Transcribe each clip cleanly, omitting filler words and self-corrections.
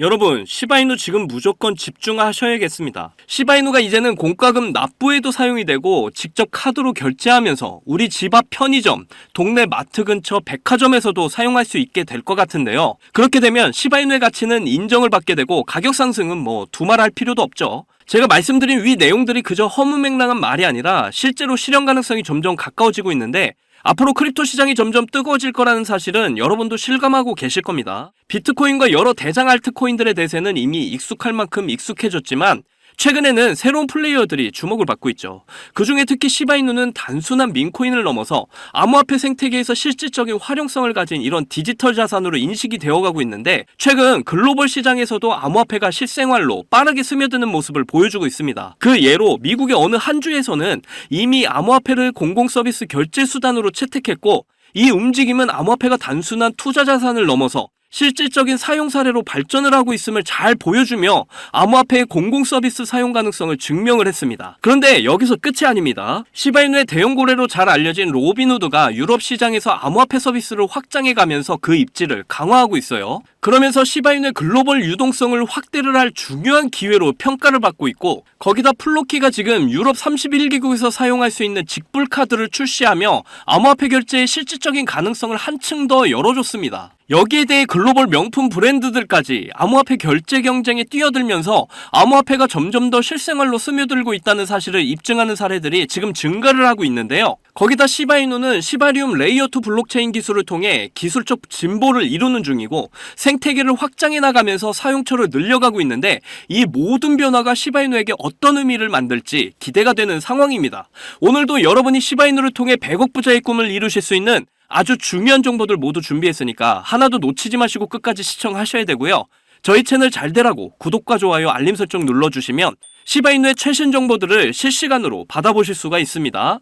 여러분, 시바이누 지금 무조건 집중하셔야겠습니다. 시바이누가 이제는 공과금 납부에도 사용이 되고 직접 카드로 결제하면서 우리 집 앞 편의점, 동네 마트 근처 백화점에서도 사용할 수 있게 될 것 같은데요. 그렇게 되면 시바이누의 가치는 인정을 받게 되고 가격 상승은 두말할 필요도 없죠. 제가 말씀드린 위 내용들이 그저 허무맹랑한 말이 아니라 실제로 실현 가능성이 점점 가까워지고 있는데, 앞으로 크립토 시장이 점점 뜨거워질 거라는 사실은 여러분도 실감하고 계실 겁니다. 비트코인과 여러 대장 알트코인들의 대세는 이미 익숙할 만큼 익숙해졌지만 최근에는 새로운 플레이어들이 주목을 받고 있죠. 그중에 특히 시바이누는 단순한 민코인을 넘어서 암호화폐 생태계에서 실질적인 활용성을 가진 이런 디지털 자산으로 인식이 되어가고 있는데, 최근 글로벌 시장에서도 암호화폐가 실생활로 빠르게 스며드는 모습을 보여주고 있습니다. 그 예로 미국의 어느 한 주에서는 이미 암호화폐를 공공서비스 결제 수단으로 채택했고, 이 움직임은 암호화폐가 단순한 투자 자산을 넘어서 실질적인 사용 사례로 발전을 하고 있음을 잘 보여주며 암호화폐의 공공서비스 사용 가능성을 증명을 했습니다. 그런데 여기서 끝이 아닙니다. 시바이누의 대형 고래로 잘 알려진 로빈후드가 유럽 시장에서 암호화폐 서비스를 확장해가면서 그 입지를 강화하고 있어요. 그러면서 시바이누의 글로벌 유동성을 확대를 할 중요한 기회로 평가를 받고 있고, 거기다 플로키가 지금 유럽 31개국에서 사용할 수 있는 직불 카드를 출시하며 암호화폐 결제의 실질적인 가능성을 한층 더 열어줬습니다. 여기에 대해 글로벌 명품 브랜드들까지 암호화폐 결제 경쟁에 뛰어들면서 암호화폐가 점점 더 실생활로 스며들고 있다는 사실을 입증하는 사례들이 지금 증가를 하고 있는데요. 거기다 시바이누는 시바리움 레이어2 블록체인 기술을 통해 기술적 진보를 이루는 중이고 생태계를 확장해 나가면서 사용처를 늘려가고 있는데, 이 모든 변화가 시바이누에게 어떤 의미를 만들지 기대가 되는 상황입니다. 오늘도 여러분이 시바이누를 통해 100억 부자의 꿈을 이루실 수 있는 아주 중요한 정보들 모두 준비했으니까 하나도 놓치지 마시고 끝까지 시청하셔야 되고요. 저희 채널 잘 되라고 구독과 좋아요, 알림 설정 눌러주시면 시바이누의 최신 정보들을 실시간으로 받아보실 수가 있습니다.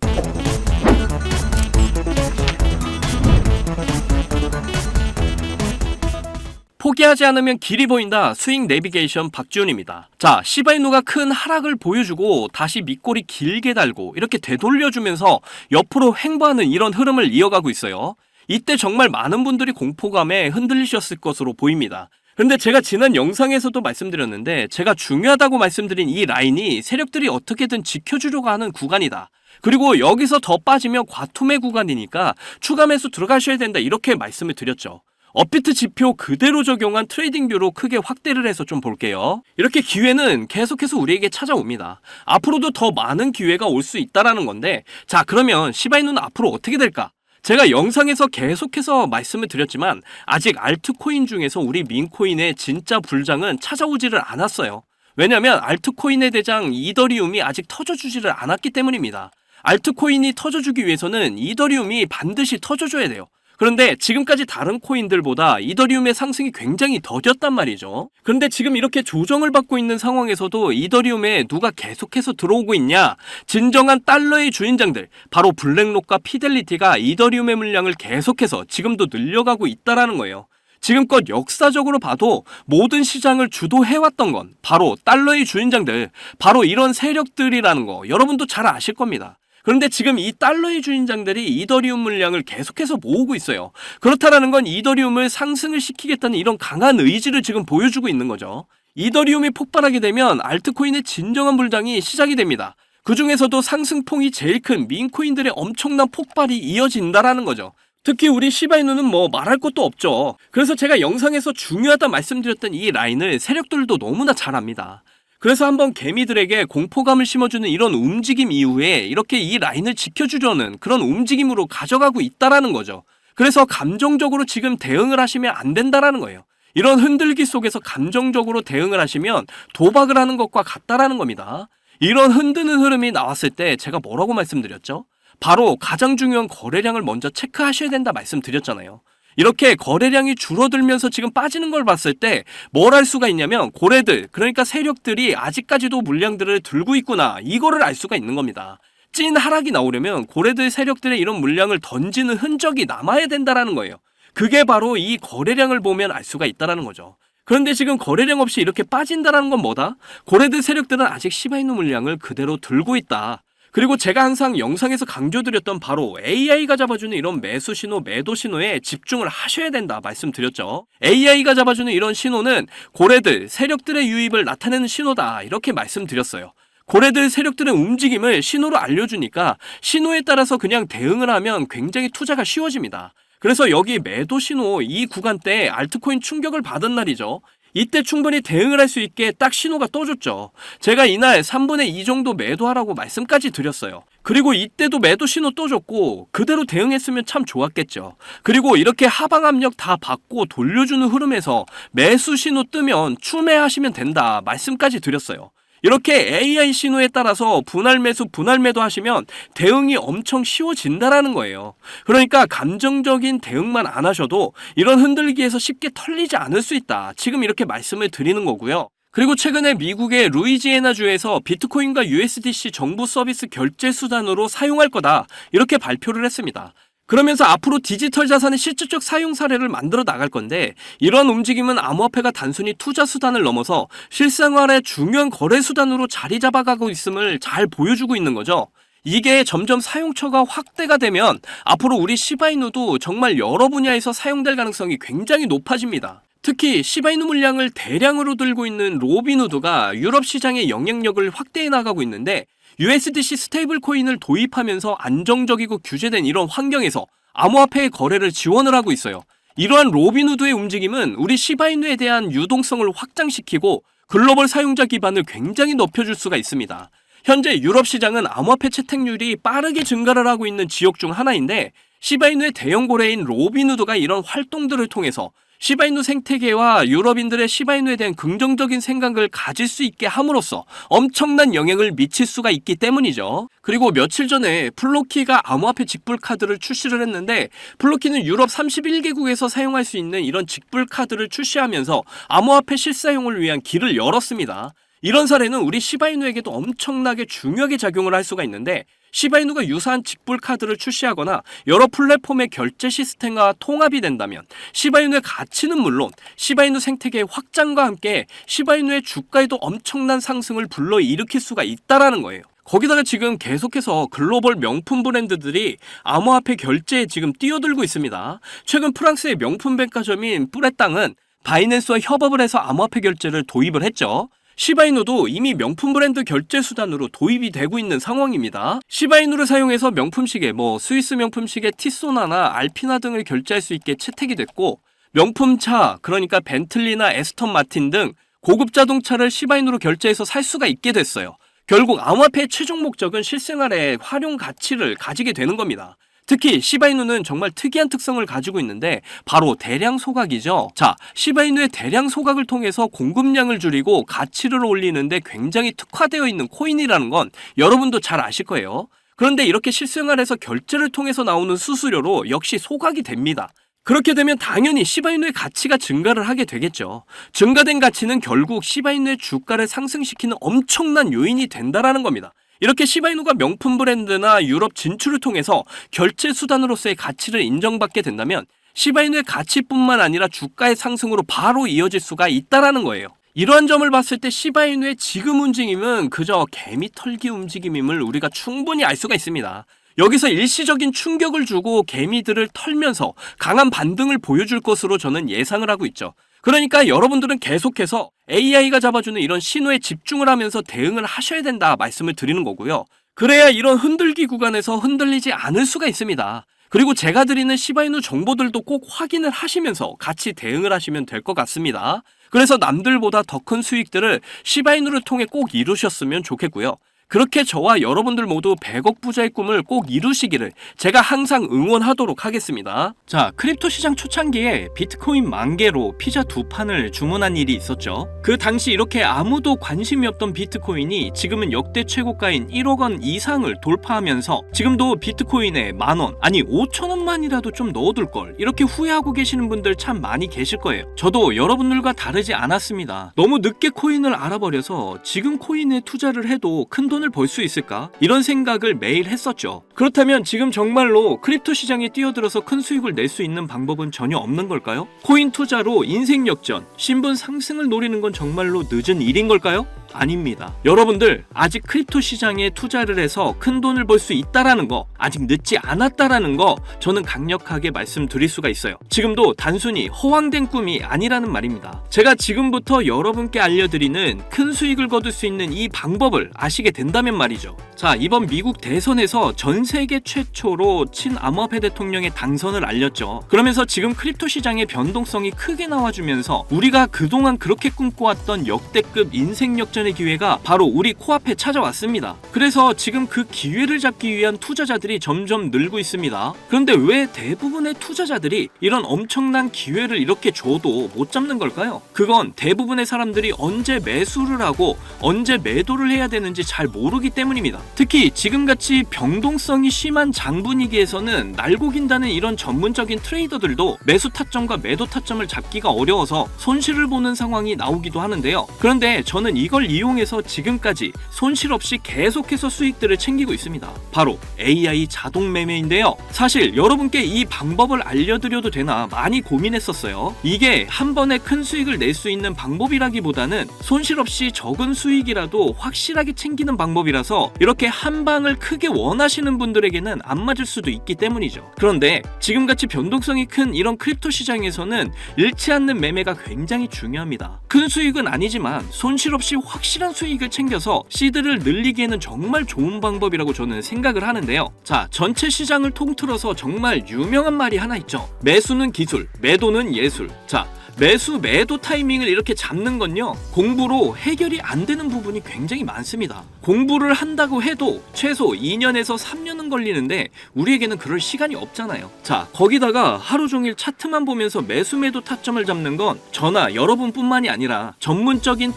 포기하지 않으면 길이 보인다. 스윙 내비게이션 박지훈입니다. 자, 시바이누가 큰 하락을 보여주고 다시 밑골이 길게 달고 이렇게 되돌려주면서 옆으로 횡보하는 이런 흐름을 이어가고 있어요. 이때 정말 많은 분들이 공포감에 흔들리셨을 것으로 보입니다. 근데 제가 지난 영상에서도 말씀드렸는데, 제가 중요하다고 말씀드린 이 라인이 세력들이 어떻게든 지켜주려고 하는 구간이다. 그리고 여기서 더 빠지면 과투매 구간이니까 추가 매수 들어가셔야 된다, 이렇게 말씀을 드렸죠. 업비트 지표 그대로 적용한 트레이딩뷰로 크게 확대를 해서 좀 볼게요. 이렇게 기회는 계속해서 우리에게 찾아옵니다. 앞으로도 더 많은 기회가 올 수 있다라는 건데, 자, 그러면 시바이누는 앞으로 어떻게 될까? 제가 영상에서 계속해서 말씀을 드렸지만 아직 알트코인 중에서 우리 민코인의 진짜 불장은 찾아오지를 않았어요. 왜냐면 알트코인의 대장 이더리움이 아직 터져주지를 않았기 때문입니다. 알트코인이 터져주기 위해서는 이더리움이 반드시 터져줘야 돼요. 그런데 지금까지 다른 코인들보다 이더리움의 상승이 굉장히 더뎠단 말이죠. 그런데 지금 이렇게 조정을 받고 있는 상황에서도 이더리움에 누가 계속해서 들어오고 있냐? 진정한 달러의 주인장들, 바로 블랙록과 피델리티가 이더리움의 물량을 계속해서 지금도 늘려가고 있다라는 거예요. 지금껏 역사적으로 봐도 모든 시장을 주도해왔던 건 바로 달러의 주인장들, 바로 이런 세력들이라는 거 여러분도 잘 아실 겁니다. 그런데 지금 이 달러의 주인장들이 이더리움 물량을 계속해서 모으고 있어요. 그렇다라는 건 이더리움을 상승을 시키겠다는 이런 강한 의지를 지금 보여주고 있는 거죠. 이더리움이 폭발하게 되면 알트코인의 진정한 불장이 시작이 됩니다. 그 중에서도 상승폭이 제일 큰 민코인들의 엄청난 폭발이 이어진다라는 거죠. 특히 우리 시바이누는 말할 것도 없죠. 그래서 제가 영상에서 중요하다 말씀드렸던 이 라인을 세력들도 너무나 잘 압니다. 그래서 한번 개미들에게 공포감을 심어주는 이런 움직임 이후에 이렇게 이 라인을 지켜주려는 그런 움직임으로 가져가고 있다라는 거죠. 그래서 감정적으로 지금 대응을 하시면 안 된다라는 거예요. 이런 흔들기 속에서 감정적으로 대응을 하시면 도박을 하는 것과 같다라는 겁니다. 이런 흔드는 흐름이 나왔을 때 제가 뭐라고 말씀드렸죠? 바로 가장 중요한 거래량을 먼저 체크하셔야 된다 말씀드렸잖아요. 이렇게 거래량이 줄어들면서 지금 빠지는 걸 봤을 때 뭘 알 수가 있냐면, 고래들, 그러니까 세력들이 아직까지도 물량들을 들고 있구나, 이거를 알 수가 있는 겁니다. 찐 하락이 나오려면 고래들 세력들의 이런 물량을 던지는 흔적이 남아야 된다라는 거예요. 그게 바로 이 거래량을 보면 알 수가 있다라는 거죠. 그런데 지금 거래량 없이 이렇게 빠진다라는 건 뭐다? 고래들 세력들은 아직 시바이누 물량을 그대로 들고 있다. 그리고 제가 항상 영상에서 강조드렸던 바로 AI가 잡아주는 이런 매수 신호, 매도 신호에 집중을 하셔야 된다 말씀드렸죠. AI가 잡아주는 이런 신호는 고래들, 세력들의 유입을 나타내는 신호다 이렇게 말씀드렸어요. 고래들 세력들의 움직임을 신호로 알려주니까 신호에 따라서 그냥 대응을 하면 굉장히 투자가 쉬워집니다. 그래서 여기 매도 신호 이 구간대 알트코인 충격을 받은 날이죠. 이때 충분히 대응을 할 수 있게 딱 신호가 떠줬죠. 제가 이날 3분의 2 정도 매도하라고 말씀까지 드렸어요. 그리고 이때도 매도 신호 떠줬고 그대로 대응했으면 참 좋았겠죠. 그리고 이렇게 하방 압력 다 받고 돌려주는 흐름에서 매수 신호 뜨면 추매하시면 된다 말씀까지 드렸어요. 이렇게 AI 신호에 따라서 분할 매수, 분할 매도 하시면 대응이 엄청 쉬워진다라는 거예요. 그러니까 감정적인 대응만 안 하셔도 이런 흔들기에서 쉽게 털리지 않을 수 있다. 지금 이렇게 말씀을 드리는 거고요. 그리고 최근에 미국의 루이지애나주에서 비트코인과 USDC 정부 서비스 결제 수단으로 사용할 거다. 이렇게 발표를 했습니다. 그러면서 앞으로 디지털 자산의 실질적 사용 사례를 만들어 나갈 건데 이런 움직임은 암호화폐가 단순히 투자 수단을 넘어서 실생활의 중요한 거래 수단으로 자리 잡아가고 있음을 잘 보여주고 있는 거죠. 이게 점점 사용처가 확대가 되면 앞으로 우리 시바이누도 정말 여러 분야에서 사용될 가능성이 굉장히 높아집니다. 특히 시바이누 물량을 대량으로 들고 있는 로빈후드가 유럽 시장의 영향력을 확대해 나가고 있는데 USDC 스테이블 코인을 도입하면서 안정적이고 규제된 이런 환경에서 암호화폐의 거래를 지원을 하고 있어요. 이러한 로빈후드의 움직임은 우리 시바이누에 대한 유동성을 확장시키고 글로벌 사용자 기반을 굉장히 높여줄 수가 있습니다. 현재 유럽 시장은 암호화폐 채택률이 빠르게 증가를 하고 있는 지역 중 하나인데 시바이누의 대형 고래인 로빈후드가 이런 활동들을 통해서 시바이누 생태계와 유럽인들의 시바이누에 대한 긍정적인 생각을 가질 수 있게 함으로써 엄청난 영향을 미칠 수가 있기 때문이죠. 그리고 며칠 전에 플로키가 암호화폐 직불 카드를 출시를 했는데 플로키는 유럽 31개국에서 사용할 수 있는 이런 직불 카드를 출시하면서 암호화폐 실사용을 위한 길을 열었습니다. 이런 사례는 우리 시바이누에게도 엄청나게 중요하게 작용을 할 수가 있는데 시바이누가 유사한 직불 카드를 출시하거나 여러 플랫폼의 결제 시스템과 통합이 된다면 시바이누의 가치는 물론 시바이누 생태계의 확장과 함께 시바이누의 주가에도 엄청난 상승을 불러일으킬 수가 있다라는 거예요. 거기다가 지금 계속해서 글로벌 명품 브랜드들이 암호화폐 결제에 지금 뛰어들고 있습니다. 최근 프랑스의 명품 백화점인 뿌레땅은 바이낸스와 협업을 해서 암호화폐 결제를 도입을 했죠. 시바이누도 이미 명품 브랜드 결제 수단으로 도입이 되고 있는 상황입니다. 시바이누를 사용해서 명품 시계, 스위스 명품 시계 티소나나 알피나 등을 결제할 수 있게 채택이 됐고 명품 차, 그러니까 벤틀리나 에스턴 마틴 등 고급 자동차를 시바이누로 결제해서 살 수가 있게 됐어요. 결국 암호화폐의 최종 목적은 실생활에 활용 가치를 가지게 되는 겁니다. 특히 시바이누는 정말 특이한 특성을 가지고 있는데 바로 대량 소각이죠. 자, 시바이누의 대량 소각을 통해서 공급량을 줄이고 가치를 올리는데 굉장히 특화되어 있는 코인이라는 건 여러분도 잘 아실 거예요. 그런데 이렇게 실생활에서 결제를 통해서 나오는 수수료로 역시 소각이 됩니다. 그렇게 되면 당연히 시바이누의 가치가 증가를 하게 되겠죠. 증가된 가치는 결국 시바이누의 주가를 상승시키는 엄청난 요인이 된다라는 겁니다. 이렇게 시바이누가 명품 브랜드나 유럽 진출을 통해서 결제 수단으로서의 가치를 인정받게 된다면 시바이누의 가치뿐만 아니라 주가의 상승으로 바로 이어질 수가 있다라는 거예요. 이러한 점을 봤을 때 시바이누의 지금 움직임은 그저 개미 털기 움직임임을 우리가 충분히 알 수가 있습니다. 여기서 일시적인 충격을 주고 개미들을 털면서 강한 반등을 보여줄 것으로 저는 예상을 하고 있죠. 그러니까 여러분들은 계속해서 AI가 잡아주는 이런 신호에 집중을 하면서 대응을 하셔야 된다 말씀을 드리는 거고요. 그래야 이런 흔들기 구간에서 흔들리지 않을 수가 있습니다. 그리고 제가 드리는 시바이누 정보들도 꼭 확인을 하시면서 같이 대응을 하시면 될 것 같습니다. 그래서 남들보다 더 큰 수익들을 시바이누를 통해 꼭 이루셨으면 좋겠고요. 그렇게 저와 여러분들 모두 100억 부자의 꿈을 꼭 이루시기를 제가 항상 응원하도록 하겠습니다. 자, 크립토 시장 초창기에 비트코인 10,000개로 피자 2판을 주문한 일이 있었죠. 그 당시 이렇게 아무도 관심이 없던 비트코인이 지금은 역대 최고가인 1억 원 이상을 돌파하면서 지금도 비트코인에 10,000원, 아니 5,000원만이라도 좀 넣어둘 걸, 이렇게 후회하고 계시는 분들 참 많이 계실 거예요. 저도 여러분들과 다르지 않았습니다. 너무 늦게 코인을 알아버려서 지금 코인에 투자를 해도 큰 돈을 벌 수 있을까? 이런 생각을 매일 했었죠. 그렇다면 지금 정말로 크립토 시장에 뛰어들어서 큰 수익을 낼 수 있는 방법은 전혀 없는 걸까요? 코인 투자로 인생 역전, 신분 상승을 노리는 건 정말로 늦은 일인 걸까요? 아닙니다. 여러분들 아직 크립토 시장에 투자를 해서 큰 돈을 벌 수 있다라는 거, 아직 늦지 않았다라는 거 저는 강력하게 말씀드릴 수가 있어요. 지금도 단순히 허황된 꿈이 아니라는 말입니다. 제가 지금부터 여러분께 알려드리는 큰 수익을 거둘 수 있는 이 방법을 아시게 된다면 말이죠. 자, 이번 미국 대선에서 전 세계 최초로 친암호화폐 대통령의 당선을 알렸죠. 그러면서 지금 크립토 시장의 변동성이 크게 나와주면서 우리가 그동안 그렇게 꿈꿔왔던 역대급 인생 역전의 기회가 바로 우리 코앞에 찾아왔습니다. 그래서 지금 그 기회를 잡기 위한 투자자들이 점점 늘고 있습니다. 그런데 왜 대부분의 투자자들이 이런 엄청난 기회를 이렇게 줘도 못 잡는 걸까요? 그건 대부분의 사람들이 언제 매수를 하고 언제 매도를 해야 되는지 잘 모르기 때문입니다. 특히 지금같이 변동성이 심한 장분위기에서는 날고 긴다는 이런 전문적인 트레이더들도 매수 타점과 매도 타점을 잡기가 어려워서 손실을 보는 상황이 나오기도 하는데요. 그런데 저는 이걸 이용해서 지금까지 손실 없이 계속해서 수익들을 챙기고 있습니다. 바로 AI 자동 매매인데요. 사실 여러분께 이 방법을 알려드려도 되나 많이 고민했었어요. 이게 한 번에 큰 수익을 낼 수 있는 방법이라기보다는 손실 없이 적은 수익이라도 확실하게 챙기는 방법이라서 이렇게 한 방을 크게 원하시는 분들에게는 안 맞을 수도 있기 때문이죠. 그런데 지금같이 변동성이 큰 이런 크립토 시장에서는 잃지 않는 매매가 굉장히 중요합니다. 큰 수익은 아니지만 손실 없이 확실한 수익을 챙겨서 시드를 늘리기에는 정말 좋은 방법이라고 저는 생각을 하는데요. 자, 전체 시장을 통틀어서 정말 유명한 말이 하나 있죠. 매수는 기술, 매도는 예술. 자, 매수 매도 타이밍을 이렇게 잡는 건요, 공부로 해결이 안 되는 부분이 굉장히 많습니다. 공부를 한다고 해도 최소 2년에서 3년은 걸리는데 우리에게는 그럴 시간이 없잖아요. 자, 거기다가 하루 종일 차트만 보면서 매수 매도 타점을 잡는 건 저나 여러분뿐만이 아니라 전문적인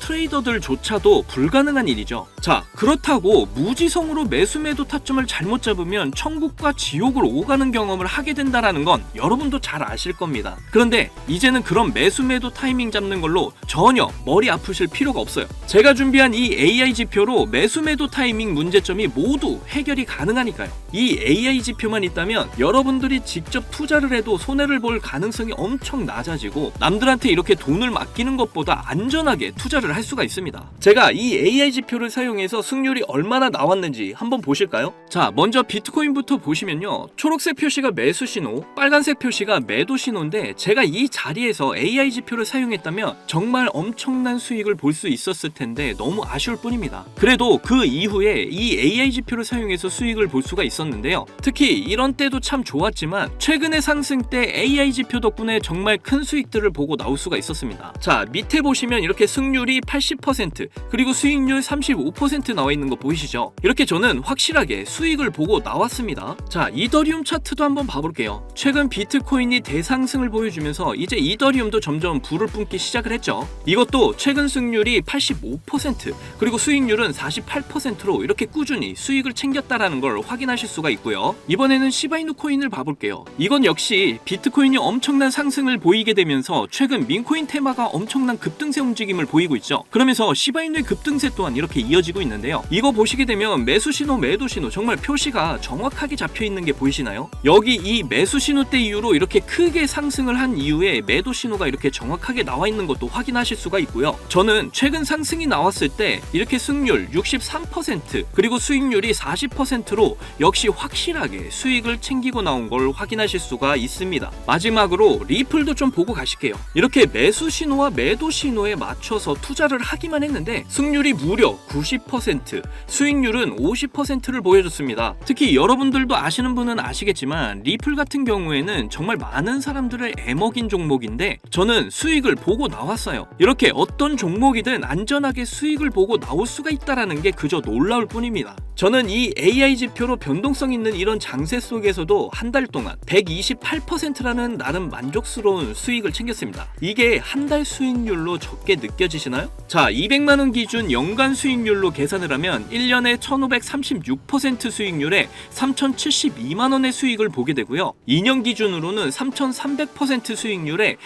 트레이더들조차도 불가능한 일이죠. 자, 그렇다고 무지성으로 매수 매도 타점을 잘못 잡으면 천국과 지옥을 오가는 경험을 하게 된다라는 건 여러분도 잘 아실 겁니다. 그런데 이제는 그런 매수 매도 타이밍 잡는 걸로 전혀 머리 아프실 필요가 없어요. 제가 준비한 이 AI 지표로 매수 매도 타이밍 문제점이 모두 해결이 가능하니까요. 이 AI 지표만 있다면 여러분들이 직접 투자를 해도 손해를 볼 가능성이 엄청 낮아지고 남들한테 이렇게 돈을 맡기는 것보다 안전하게 투자를 할 수가 있습니다. 제가 이 AI 지표를 사용해서 승률이 얼마나 나왔는지 한번 보실까요? 자, 먼저 비트코인부터 보시면요, 초록색 표시가 매수 신호, 빨간색 표시가 매도 신호인데 제가 이 자리에서 AI 지표를 사용했다면 정말 엄청난 수익을 볼 수 있었을 텐데 너무 아쉬울 뿐입니다. 그래도 그 이후에 이 AI 지표를 사용해서 수익을 볼 수가 있었는데요. 특히 이런 때도 참 좋았지만 최근의 상승 때 AI 지표 덕분에 정말 큰 수익들을 보고 나올 수가 있었습니다. 자, 밑에 보시면 이렇게 승률이 80% 그리고 수익률 35% 나와 있는 거 보이시죠? 이렇게 저는 확실하게 수익을 보고 나왔습니다. 자, 이더리움 차트도 한번 봐볼게요. 최근 비트코인이 대상승을 보여주면서 이제 이더리움도 점점 불을 뿜기 시작을 했죠. 이것도 최근 승률이 85% 그리고 수익률은 48%로 이렇게 꾸준히 수익을 챙겼다라는 걸 확인하실 수가 있고요. 이번에는 시바이누 코인을 봐볼게요. 이건 역시 비트코인이 엄청난 상승을 보이게 되면서 최근 민코인 테마가 엄청난 급등세 움직임을 보이고 있죠. 그러면서 시바이누의 급등세 또한 이렇게 이어지고 있는데요. 이거 보시게 되면 매수 신호, 매도 신호 정말 표시가 정확하게 잡혀 있는 게 보이시나요? 여기 이 매수 신호 때 이후로 이렇게 크게 상승을 한 이후에 매도 신호가 이렇게 정확하게 나와 있는 것도 확인하실 수가 있고요. 저는 최근 상승이 나왔을 때 이렇게 승률 63% 그리고 수익률이 40%로 역시 확실하게 수익을 챙기고 나온 걸 확인하실 수가 있습니다. 마지막으로 리플도 좀 보고 가실게요. 이렇게 매수 신호와 매도 신호에 맞춰서 투자를 하기만 했는데 승률이 무려 90%, 수익률은 50%를 보여줬습니다. 특히 여러분들도 아시는 분은 아시겠지만 리플 같은 경우에는 정말 많은 사람들을 애먹인 종목인데 저는 수익을 보고 나왔어요. 이렇게 어떤 종목이든 안전하게 수익을 보고 나올 수가 있다라는 게 그저 놀라울 뿐입니다. 저는 이 AI 지표로 변동성 있는 이런 장세 속에서도 한 달 동안 128%라는 나름 만족스러운 수익을 챙겼습니다. 이게 한 달 수익률로 적게 느껴지시나요? 자, 200만원 기준 연간 수익률로 계산을 하면 1년에 1536% 수익률에 3072만원의 수익을 보게 되고요. 2년 기준으로는 3300% 수익률에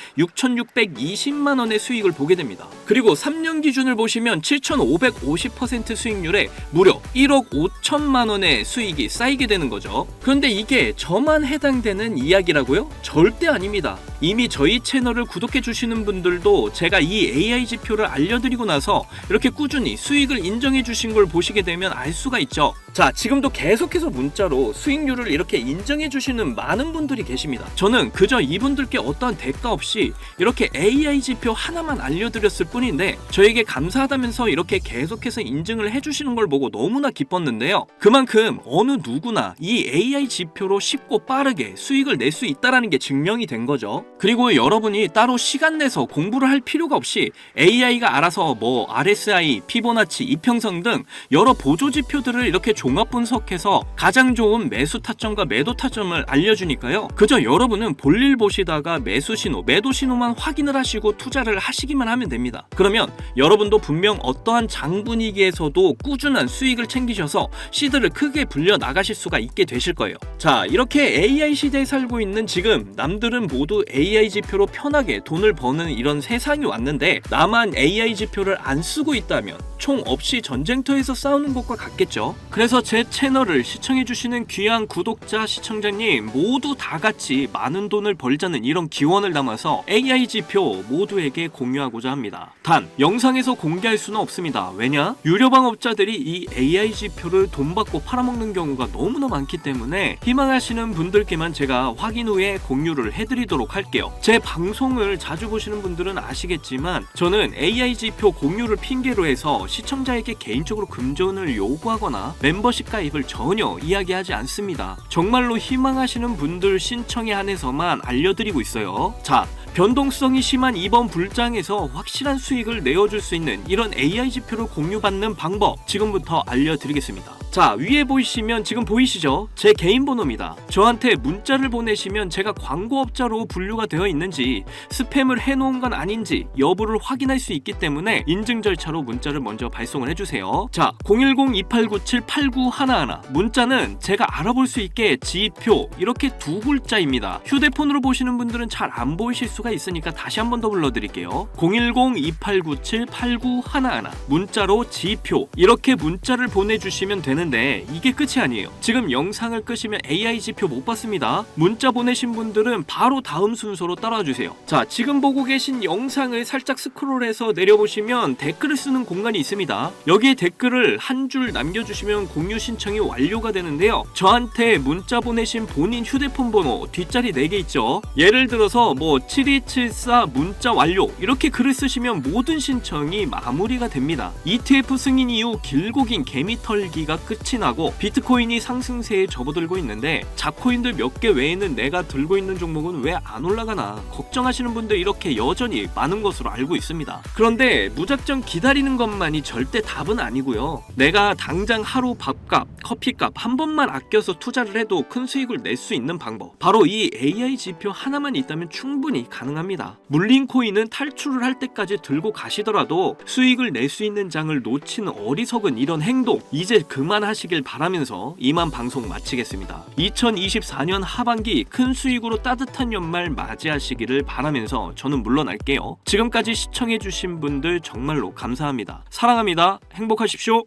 2,620만 원의 수익을 보게 됩니다. 그리고 3년 기준을 보시면 7,550% 수익률에 무려 1억 5천만 원의 수익이 쌓이게 되는 거죠. 그런데 이게 저만 해당되는 이야기라고요? 절대 아닙니다. 이미 저희 채널을 구독해 주시는 분들도 제가 이 AI 지표를 알려드리고 나서 이렇게 꾸준히 수익을 인정해 주신 걸 보시게 되면 알 수가 있죠. 자, 지금도 계속해서 문자로 수익률을 이렇게 인정해 주시는 많은 분들이 계십니다. 저는 그저 이분들께 어떠한 대가 없이 이렇게 AI 지표 하나만 알려드렸을 뿐인데 저에게 감사하다면서 이렇게 계속해서 인증을 해주시는 걸 보고 너무나 기뻤는데요. 그만큼 어느 누구나 이 AI 지표로 쉽고 빠르게 수익을 낼 수 있다는 게 증명이 된 거죠. 그리고 여러분이 따로 시간 내서 공부를 할 필요가 없이 AI가 알아서 뭐 RSI, 피보나치, 이평선 등 여러 보조 지표들을 이렇게 종합 분석해서 가장 좋은 매수 타점과 매도 타점을 알려주니까요. 그저 여러분은 볼일 보시다가 매수 신호, 매도 신호만 확인을 하시고 투자를 하시기만 하면 됩니다. 그러면 여러분도 분명 어떠한 장 분위기에서도 꾸준한 수익을 챙기셔서 시드를 크게 불려 나가실 수가 있게 되실 거예요. 자, 이렇게 AI 시대에 살고 있는 지금 남들은 모두 AI 지표로 편하게 돈을 버는 이런 세상이 왔는데 나만 AI 지표를 안 쓰고 있다면 총 없이 전쟁터에서 싸우는 것과 같겠죠. 그래서 제 채널을 시청해주시는 귀한 구독자, 시청자님 모두 다 같이 많은 돈을 벌자는 이런 기원을 담아서 AI 지표 모두에게 공유하고자 합니다. 단 영상에서 공개할 수는 없습니다. 왜냐? 유료 방업자들이 이 AI 지표를 돈 받고 팔아먹는 경우가 너무나 많기 때문에 희망하시는 분들께만 제가 확인 후에 공유를 해드리도록 할게요. 제 방송을 자주 보시는 분들은 아시겠지만 저는 AI 지표 공유를 핑계로 해서 시청자에게 개인적으로 금전을 요구하거나 멤버십 가입을 전혀 이야기하지 않습니다. 정말로 희망하시는 분들 신청에 한해서만 알려드리고 있어요. 자, 변동성이 심한 이번 불장에서 확실한 수익을 내어줄 수 있는 이런 AI 지표를 공유받는 방법 지금부터 알려드리겠습니다. 자, 위에 보이시면 지금 보이시죠? 제 개인 번호입니다. 저한테 문자를 보내시면 제가 광고업자로 분류가 되어 있는지 스팸을 해놓은 건 아닌지 여부를 확인할 수 있기 때문에 인증 절차로 문자를 먼저 발송을 해주세요. 자, 010-2897-8911 문자는 제가 알아볼 수 있게 지표 이렇게 두 글자입니다. 휴대폰으로 보시는 분들은 잘 안 보이실 수가 있으니까 다시 한 번 더 불러드릴게요. 010-2897-8911 문자로 지표 이렇게 문자를 보내주시면 되는데 이게 끝이 아니에요. 지금 영상을 끄시면 AI 지표 못 봤습니다. 문자 보내신 분들은 바로 다음 순서로 따라와 주세요. 자, 지금 보고 계신 영상을 살짝 스크롤해서 내려보시면 댓글을 쓰는 공간이 있습니다. 여기에 댓글을 한 줄 남겨주시면 공유 신청이 완료가 되는데요. 저한테 문자 보내신 본인 휴대폰 번호 뒷자리 4개 있죠. 예를 들어서 뭐 7274 문자 완료 이렇게 글을 쓰시면 모든 신청이 마무리가 됩니다. ETF 승인 이후 길고 긴 개미털기가 끝이 나고 비트코인이 상승세에 접어들고 있는데 잡코인들 몇 개 외에는 내가 들고 있는 종목은 왜 안 올라가나 걱정하시는 분들 이렇게 여전히 많은 것으로 알고 있습니다. 그런데 무작정 기다리는 것만이 절대 답은 아니고요. 내가 당장 하루 밥값, 커피값 한 번만 아껴서 투자를 해도 큰 수익을 낼 수 있는 방법 바로 이 AI 지표 하나만 있다면 충분히 가능합니다. 물린 코인은 탈출을 할 때까지 들고 가시더라도 수익을 낼 수 있는 장을 놓치는 어리석은 이런 행동 이제 그만하시길 바라면서 이만 방송 마치겠습니다. 2024년 하반기 큰 수익으로 따뜻한 연말 맞이하시기를 바라면서 저는 물러날게요. 지금까지 시청해주신 분들 정말로 감사합니다. 사랑합니다. 행복하십시오.